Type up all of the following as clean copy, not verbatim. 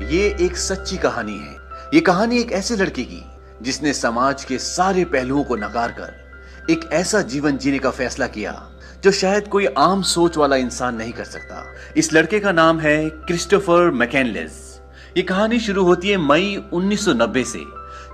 ये एक सच्ची कहानी है। ये कहानी एक ऐसे लड़के की जिसने समाज के सारे पहलुओं को नकार कर एक ऐसा जीवन जीने का फैसला किया जो शायद कोई आम सोच वाला इंसान नहीं कर सकता। इस लड़के का नाम है क्रिस्टोफर मैकेनलेस। ये कहानी शुरू होती है मई 1990 से,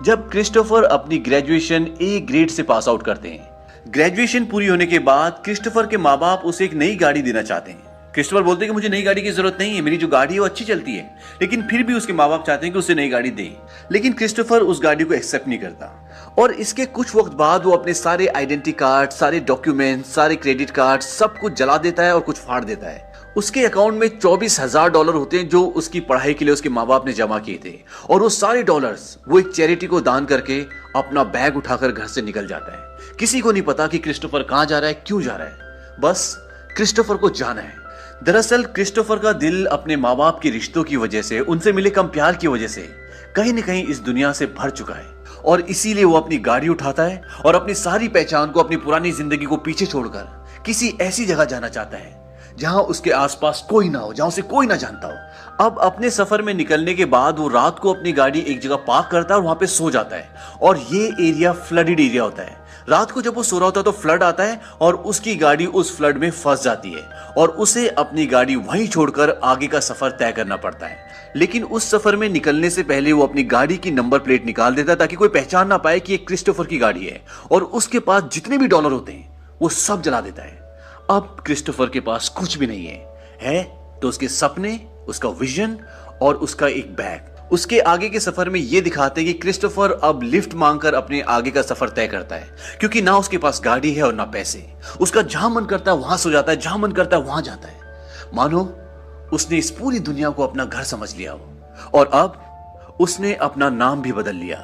जब क्रिस्टोफर अपनी ग्रेजुएशन ए ग्रेड से पास आउट करते हैं। ग्रेजुएशन पूरी होने के बाद क्रिस्टोफर के माँ बाप उसे एक नई गाड़ी देना चाहते हैं। क्रिस्टोफर बोलते हैं कि मुझे नई गाड़ी की जरूरत नहीं है, मेरी जो गाड़ी है वो अच्छी चलती है, लेकिन फिर भी उसके माँ बाप चाहते हैं कि उसे नई गाड़ी दे। लेकिन क्रिस्टोफर उस गाड़ी को एक्सेप्ट नहीं करता और इसके कुछ वक्त बाद वो अपने सारे आइडेंटिटी कार्ड, सारे डॉक्यूमेंट, सारे क्रेडिट कार्ड सब कुछ जला देता है और कुछ फाड़ देता है। उसके अकाउंट में $24,000 होते हैं जो उसकी पढ़ाई के लिए उसके माँ बाप ने जमा किए थे, और वो सारे डॉलर्स वो एक चैरिटी को दान करके अपना बैग उठाकर घर से निकल जाता है। किसी को नहीं पता कि क्रिस्टोफर कहाँ जा रहा है, क्यों जा रहा है, बस क्रिस्टोफर को जाना है। दरअसल क्रिस्टोफर का दिल अपने माँ बाप के रिश्तों की वजह से, उनसे मिले कम प्यार की वजह से कहीं न कहीं इस दुनिया से भर चुका है, और इसीलिए वो अपनी गाड़ी उठाता है और अपनी सारी पहचान को, अपनी पुरानी जिंदगी को पीछे छोड़कर किसी ऐसी जगह जाना चाहता है जहां उसके आसपास कोई ना हो, जहां उसे कोई ना जानता हो। अब अपने सफर में निकलने के बाद वो रात को अपनी गाड़ी एक जगह पार्क करता है और वहां पे सो जाता है, और ये एरिया फ्लडेड एरिया होता है। रात को जब वो सो रहा होता है तो फ्लड आता है और उसकी गाड़ी उस फ्लड में फंस जाती है और उसे अपनी गाड़ी वहीं छोड़कर आगे का सफर तय करना पड़ता है। लेकिन उस सफर में निकलने से पहले वो अपनी गाड़ी की नंबर प्लेट निकाल देता है ताकि कोई पहचान ना पाए कि ये क्रिस्टोफर की गाड़ी है, और उसके पास जितने भी डॉलर होते हैं वो सब जला देता है। अब क्रिस्टोफर के पास कुछ भी नहीं है तो उसके सपने, उसका विजन और उसका एक बैग। उसके आगे के सफर में ये दिखाते हैं कि क्रिस्टोफर अब लिफ्ट मांगकर अपने आगे का सफर तय करता है, क्योंकि ना उसके पास गाड़ी है और ना पैसे। उसका जहां मन करता है वहां सो जाता है, जहां मन करता है वहां जाता है, मानो उसने इस पूरी दुनिया को अपना घर समझ लिया हो। और अब उसने अपना नाम भी बदल लिया।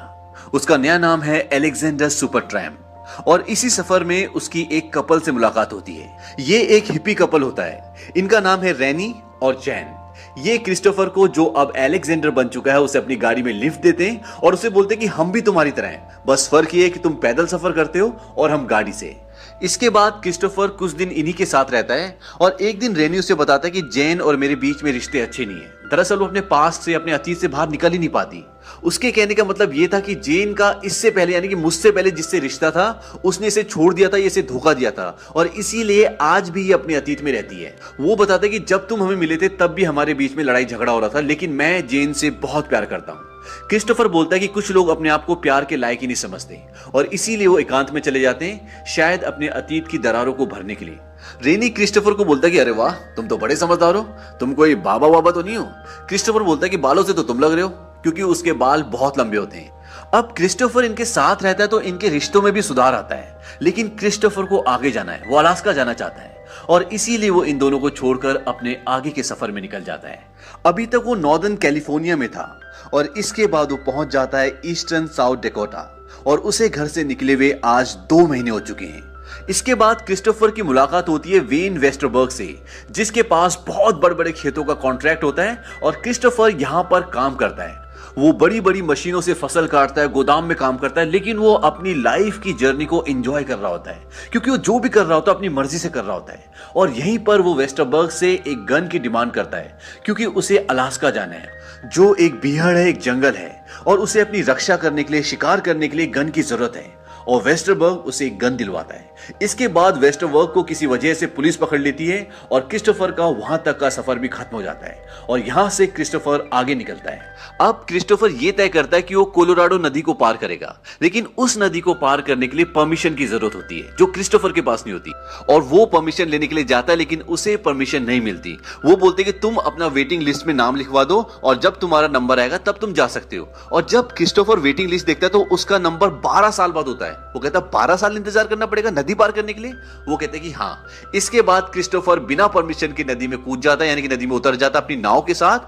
उसका नया नाम है अलेक्जेंडर सुपरट्रैम्प। और इसी सफर में उसकी एक कपल से मुलाकात होती है। ये एक हिप्पी कपल होता है। इनका नाम है रैनी और जैन। ये क्रिस्टोफर को, जो अब अलेक्जेंडर बन चुका है, उसे अपनी गाड़ी में लिफ्ट देते हैं और उसे बोलते हैं कि हम भी तुम्हारी तरह हैं, बस फर्क ये है कि तुम पैदल सफर करते हो और हम गाड़ी से। इसके बाद क्रिस्टोफर कुछ दिन इन्हीं के साथ रहता है और एक दिन रेनी उसे बताता है कि जैन और मेरे बीच में रिश्ते अच्छे नहीं है। दरअसल वो अपने पास्ट से, अपने अतीत से बाहर निकल ही नहीं पाती। उसके कहने का मतलब ये था कि जैन का इससे पहले, यानी कि मुझसे पहले जिससे रिश्ता था, उसने इसे छोड़ दिया था, ये इसे धोखा दिया था, और इसीलिए आज भी ये अपने अतीत में रहती है। वो बताता है कि जब तुम हमें मिले थे तब भी हमारे बीच में लड़ाई झगड़ा हो रहा था, लेकिन मैं जैन से बहुत प्यार करता हूँ। क्रिस्टोफर बोलता है कि कुछ लोग अपने आप को प्यार के लायक ही नहीं समझते और इसीलिए वो एकांत में चले जाते हैं, शायद अपने अतीत की दरारों को भरने के लिए। रेनी क्रिस्टोफर को बोलता है कि अरे वाह, तुम तो बड़े समझदार हो, तुम कोई बाबा वाबा तो नहीं हो। क्रिस्टोफर बोलता है कि बालों से तो तुम लग रहे हो, क्योंकि उसके बाल बहुत लंबे होते हैं। अब क्रिस्टोफर इनके साथ रहता है तो इनके रिश्तों में भी सुधार आता है, लेकिन क्रिस्टोफर को आगे जाना है, वो अलास्का जाना चाहता है, और इसीलिए वो इन दोनों को छोड़कर अपने आगे के सफर में निकल जाता है। अभी तक वो नॉर्दर्न कैलिफोर्निया में था और इसके बाद वो पहुंच जाता है ईस्टर्न साउथ डेकोटा, और उसे घर से निकले हुए आज 2 महीने हो चुके हैं। इसके बाद क्रिस्टोफर की मुलाकात होती है वेन वेस्टरबर्ग से, जिसके पास बहुत बड़े बड़े खेतों का कॉन्ट्रैक्ट होता है और क्रिस्टोफर यहाँ पर काम करता है। वो बड़ी बड़ी मशीनों से फसल काटता है, गोदाम में काम करता है, लेकिन वो अपनी लाइफ की जर्नी को एंजॉय कर रहा होता है, क्योंकि वो जो भी कर रहा होता है अपनी मर्जी से कर रहा होता है। और यहीं पर वो वेस्टरबर्ग से एक गन की डिमांड करता है, क्योंकि उसे अलास्का जाना है, जो एक बीहड़ है, एक जंगल है, और उसे अपनी रक्षा करने के लिए, शिकार करने के लिए गन की जरूरत है, और वेस्टरबर्ग उसे एक गन दिलवाता है। इसके बाद वेस्टरबर्ग को किसी वजह से पुलिस पकड़ लेती है और क्रिस्टोफर का वहां तक का सफर भी खत्म हो जाता है, और यहां से क्रिस्टोफर आगे निकलता है। अब क्रिस्टोफर ये तय करता है कि वो कोलोराडो नदी को पार करेगा, लेकिन उस नदी को पार करने के लिए परमिशन की जरूरत होती है, जो क्रिस्टोफर के पास नहीं होती, और वो परमिशन लेने के लिए जाता है, लेकिन उसे परमिशन नहीं मिलती। वो बोलते कि तुम अपना वेटिंग लिस्ट में नाम लिखवा दो और जब तुम्हारा नंबर आएगा तब तुम जा सकते हो। और जब क्रिस्टोफर वेटिंग लिस्ट देखता है तो उसका नंबर 12 साल बाद होता है। वो कहता है 12 साल इंतजार करना पड़ेगा नदी पार करने के लिए? वो कहते हैं कि हाँ। इसके बाद क्रिस्टोफर बिना परमिशन की नदी में कूद जाता है, यानी कि नदी में उतर जाता है अपनी नाव के साथ,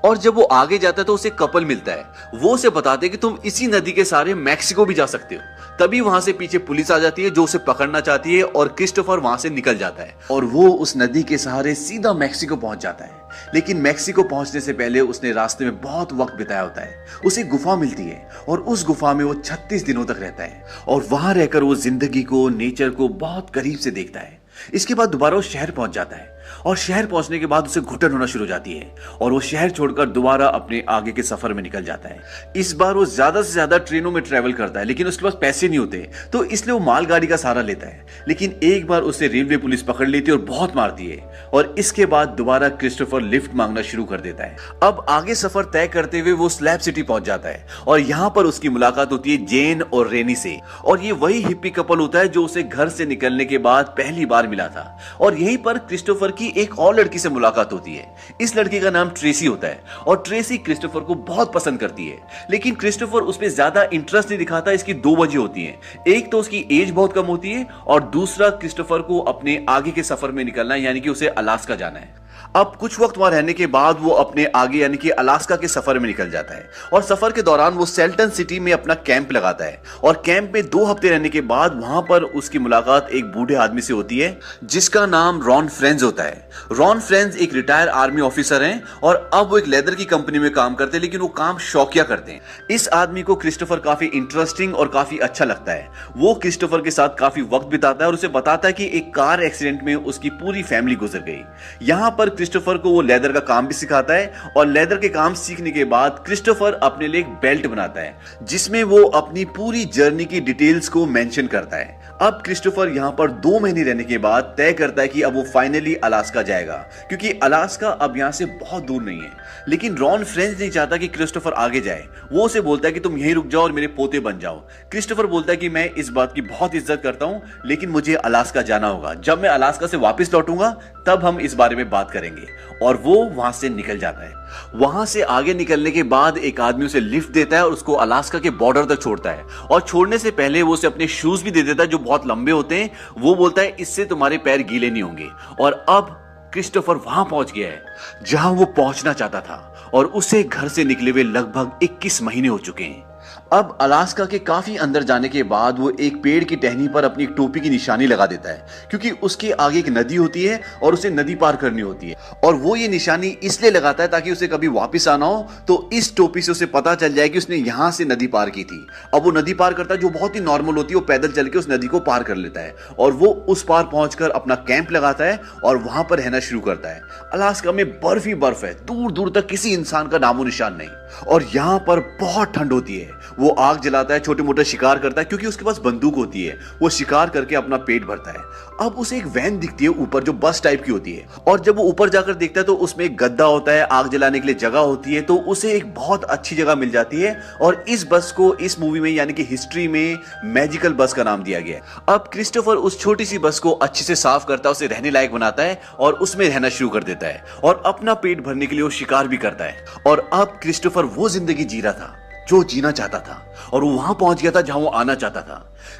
और जब वो आगे जाता है तो उसे कपल मिलता है। वो उसे बताते हैं कि तुम इसी नदी के सहारे मैक्सिको भी जा सकते हो। तभी वहां से पीछे पुलिस आ जाती है जो उसे पकड़ना चाहती है, और क्रिस्टोफर वहां से निकल जाता है और वो उस नदी के सहारे सीधा मैक्सिको पहुंच जाता है। लेकिन मैक्सिको पहुंचने से पहले उसने रास्ते में बहुत वक्त बिताया होता है। उसे गुफा मिलती है और उस गुफा में वो 36 दिनों तक रहता है, और वहां रहकर वो जिंदगी को, नेचर को बहुत करीब से देखता है। इसके बाद दोबारा वो शहर पहुंच जाता है, और शहर पहुंचने के बाद उसे घुटन होना शुरू हो जाती है और वो शहर छोड़कर दोबारा अपने आगे के सफर में निकल जाता है। इस बार वो ज्यादा से ज्यादा ट्रेनों में ट्रेवल करता है, लेकिन उसके पास पैसे नहीं होते, तो इसलिए वो मालगाड़ी का सहारा लेता है। लेकिन एक बार उसे रेलवे पुलिस पकड़ लेती है और बहुत मारती है और इसके बाद दोबारा क्रिस्टोफर लिफ्ट मांगना शुरू कर देता है। अब आगे सफर तय करते हुए वो स्लैब सिटी पहुंच जाता है और यहाँ पर उसकी मुलाकात होती है जेन और रेनी से, और ये वही हिप्पी कपल होता है जो उसे घर से निकलने के बाद पहली बार मिला था। और यहीं पर क्रिस्टोफर की एक और लड़की से मुलाकात होती है। इस लड़की का नाम ट्रेसी होता है और ट्रेसी क्रिस्टोफर को बहुत पसंद करती है, लेकिन क्रिस्टोफर उस पर ज्यादा इंटरेस्ट नहीं दिखाता। इसकी दो वजह होती हैं, एक तो उसकी एज बहुत कम होती है और दूसरा क्रिस्टोफर को अपने आगे के सफर में निकलना है, यानी कि उसे अलास्का जाना है। अब कुछ वक्त वहां रहने के बाद वो अपने आगे यानी कि अलास्का के सफर में निकल जाता है और सफर के दौरान वो सेल्टन सिटी में अपना कैंप लगाता है और कैंप में 2 हफ्ते रहने के बाद वहां पर उसकी मुलाकात एक बूढ़े आदमी से होती है जिसका नाम रॉन फ्रेंज होता है। रॉन फ्रेंज एक रिटायर आर्मी ऑफिसर हैं और अब वो एक लेदर की कंपनी में काम करते हैं, लेकिन वो काम शौकिया करते हैं। इस आदमी को क्रिस्टोफर काफी इंटरेस्टिंग और काफी अच्छा लगता है। वो क्रिस्टोफर के साथ काफी वक्त बिताता है और उसे बताता है कि एक कार एक्सीडेंट में उसकी पूरी फैमिली गुजर गई। यहाँ पर क्रिस्टोफर को वो लेदर का काम भी सिखाता है और लेदर के काम सीखने के बाद क्रिस्टोफर अपने लिए एक बेल्ट बनाता है जिसमें वो अपनी पूरी जर्नी की डिटेल्स को मेंशन करता है। अब क्रिस्टोफर यहाँ पर 2 महीने रहने के बाद तय करता है कि अब वो फाइनली अलास्का जाएगा, क्योंकि अलास्का अब यहाँ से बहुत दूर नहीं है। लेकिन रॉन फ्रेंच नहीं चाहता कि क्रिस्टोफर आगे जाए। वो उसे बोलता है कि तुम यहीं रुक जाओ और मेरे पोते बन जाओ। क्रिस्टोफर बोलता है कि मैं इस बात की बहुत इज्जत करता हूँ, लेकिन मुझे अलास्का जाना होगा। जब मैं अलास्का से वापस लौटूंगा तब हम इस बारे में बात करेंगे। और वो वहां से निकल जाता है। वहां से आगे निकलने के बाद एक आदमी उसे लिफ्ट देता है और उसको अलास्का के बॉर्डर तक छोड़ता है, और छोड़ने से पहले वो उसे अपने शूज भी दे देता है जो बहुत लंबे होते हैं। वो बोलता है इससे तुम्हारे पैर गीले नहीं होंगे। और अब क्रिस्टोफर वहां पहुंच गया है जहां वो पहुंचना चाहता था और उसे घर से निकले हुए लगभग 21 महीने हो चुके हैं। अब अलास्का के काफी अंदर जाने के बाद वो एक पेड़ की टहनी पर अपनी एक टोपी की निशानी लगा देता है, क्योंकि उसके आगे एक नदी होती है और उसे नदी पार करनी होती है। और वो ये निशानी इसलिए लगाता है ताकि उसे कभी वापस आना हो तो इस टोपी से उसे पता चल जाए कि उसने यहाँ से नदी पार की थी। अब वो नदी पार करता है जो बहुत ही नॉर्मल होती है, वो पैदल चल के उस नदी को पार कर लेता है और वो उस पार पहुंचकर अपना कैंप लगाता है और वहां पर रहना शुरू करता है। अलास्का में बर्फ ही बर्फ है, दूर दूर तक किसी इंसान का नामो निशान नहीं, और यहाँ पर बहुत ठंड होती है। वो आग जलाता है, छोटे मोटे शिकार करता है, क्योंकि उसके पास बंदूक होती है। वो शिकार करके अपना पेट भरता है। अब उसे एक वैन दिखती है ऊपर जो बस टाइप की होती है, और जब वो ऊपर जाकर देखता है तो उसमें एक गद्दा होता है, आग जलाने के लिए जगह होती है। तो उसे एक बहुत अच्छी जगह मिल जाती है और इस बस को इस मूवी में यानी कि हिस्ट्री में मैजिकल बस का नाम दिया गया है। अब क्रिस्टोफर उस छोटी सी बस को अच्छे से साफ करता है, उसे रहने लायक बनाता है और उसमें रहना शुरू कर देता है और अपना पेट भरने के लिए वो शिकार भी करता है। और अब क्रिस्टोफर वो जिंदगी जी रहा था जो जीना चाहता था और वो वहां पहुंच गया था जहां वो आना चाहता था।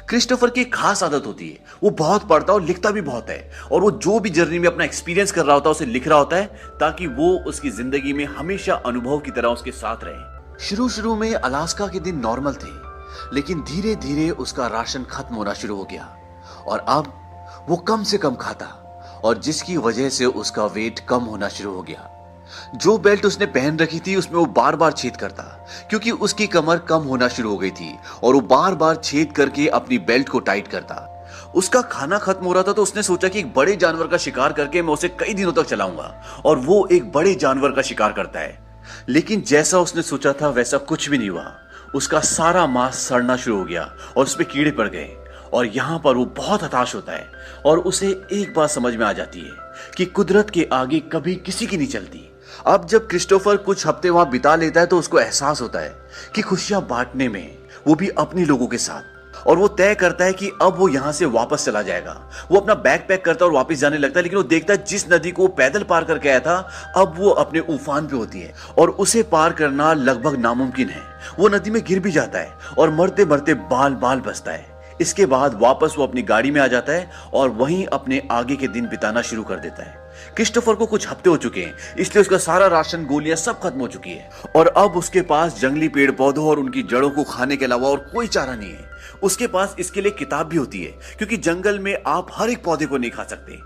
क्रिस्टोफर की एक खास आदत होती है, वो बहुत पढ़ता और लिखता भी बहुत है, और वो जो भी जर्नी में अपना एक्सपीरियंस कर रहा होता है उसे लिख रहा होता है ताकि वो उसकी जिंदगी में हमेशा अनुभव की तरह उसके साथ रहे। शुरू में अलास्का के दिन नॉर्मल थे, लेकिन धीरे धीरे उसका राशन खत्म होना शुरू हो गया और अब वो कम से कम खाता, और जिसकी वजह से उसका वेट कम होना शुरू हो गया। जो बेल्ट उसने पहन रखी थी उसमें वो बार बार छेद करता, क्योंकि उसकी कमर कम होना शुरू हो गई थी, और वो बार बार छेद करके अपनी बेल्ट को टाइट करता। उसका खाना खत्म हो रहा था तो उसने सोचा कि एक बड़े जानवर का शिकार करके मैं उसे कई दिनों तक चलाऊंगा, और वो एक बड़े जानवर का शिकार करता है। लेकिन जैसा उसने सोचा था वैसा कुछ भी नहीं हुआ। उसका सारा मांस सड़ना शुरू हो गया और उसपे कीड़े पड़ गए, और यहाँ पर वो बहुत हताश होता है और उसे एक बात समझ में आ जाती है कि कुदरत के आगे कभी किसी की नहीं चलती। अब जब क्रिस्टोफर कुछ हफ्ते वहां बिता लेता है तो उसको एहसास होता है कि खुशियां बांटने में, वो भी अपने लोगों के साथ, और वो तय करता है कि अब वो यहां से वापस चला जाएगा। वो अपना बैग पैक करता है और वापस जाने लगता है, लेकिन वो देखता है जिस नदी को वो पैदल पार करके आया था अब वो अपने उफान पे होती है और उसे पार करना लगभग नामुमकिन है। वो नदी में गिर भी जाता है और मरते मरते बाल बाल बचता है। इसके बाद वापस वो अपनी गाड़ी में आ जाता है और वहीं अपने आगे के दिन बिताना शुरू कर देता है। क्रिस्टोफर को कुछ हफ्ते हो चुके हैं, इसलिए उसका सारा राशन, गोलियां सब खत्म हो चुकी है, और अब उसके पास जंगली पेड़ पौधों और उनकी जड़ों को खाने के अलावा और कोई चारा नहीं है। उसके पास इसके लिए किताब भी होती है, क्योंकि जंगल में आप हर एक पौधे को नहीं खा सकते।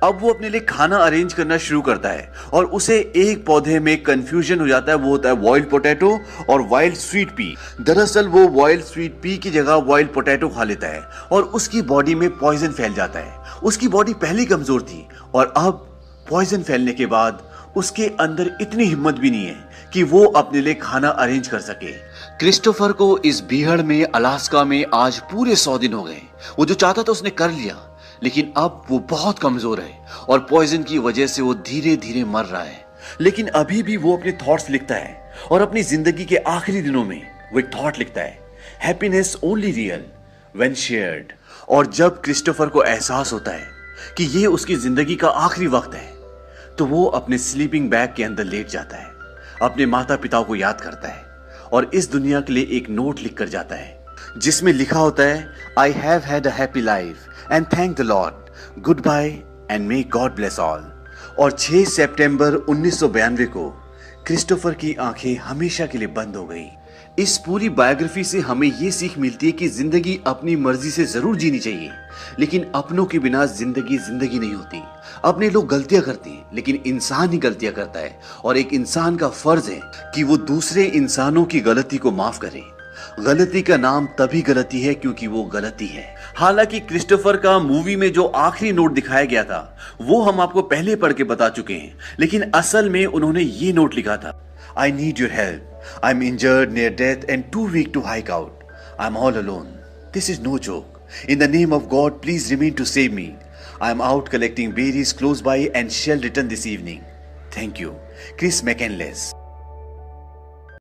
अब वो अपने लिए खाना अरेंज करना शुरू करता है और उसे एक पौधे में कंफ्यूजन हो जाता है, वो होता है वाइल्ड पोटैटो और वाइल्ड स्वीट पी। दरअसल वो वाइल्ड स्वीट पी की जगह वाइल्ड पोटैटो खा लेता है और उसकी बॉडी में पॉइजन फैल जाता है। उसकी बॉडी पहले कमजोर थी और अब पॉइजन फैलने के बाद उसके अंदर इतनी हिम्मत भी नहीं है कि वो अपने लिए खाना अरेंज कर सके। क्रिस्टोफर को इस बीहड़ में अलास्का में आज पूरे 100 दिन हो गए। वो जो चाहता था उसने कर लिया, लेकिन अब वो बहुत कमजोर है और पॉइजन की वजह से वो धीरे धीरे मर रहा है। लेकिन अभी भी वो अपने थॉट्स लिखता है और अपनी जिंदगी के आखिरी दिनों में वो एक थॉट लिखता है, happiness only real when shared. और जब क्रिस्टोफर को एहसास होता है कि ये उसकी जिंदगी का आखिरी वक्त है, तो वो अपने स्लीपिंग बैग के अंदर लेट जाता है, अपने माता पिता को याद करता है और इस दुनिया के लिए एक नोट लिख कर जाता है जिसमें लिखा होता है, I have had a happy life and thank the lord, good bye and may God bless all. और 6 सितंबर 1992 को क्रिस्टोफर की आंखें हमेशा के लिए बंद हो गई। इस पूरी बायोग्राफी से हमें ये सीख मिलती है कि जिंदगी अपनी मर्जी से जरूर जीनी चाहिए, लेकिन अपनों के बिना जिंदगी जिंदगी नहीं होती। अपने लोग गलतियां करते हैं, लेकिन इंसान ही गलतियां करता है और एक इंसान का फर्ज है कि वो दूसरे इंसानों की गलती को माफ करे। गलती का नाम तभी गलती है क्योंकि वो गलती है। हालांकि क्रिस्टोफर का मूवी में जो आखिरी नोट दिखाया गया था वो हम आपको पहले पढ़ के बता चुके हैं, लेकिन असल में उन्होंने ये नोट लिखा था, I need your help, I am injured near death and too weak to hike out, I am all alone, this is no joke, in the name of God please remain to save me, I am out collecting berries close by and shall return this evening, thank you, Chris मैकेनलेस।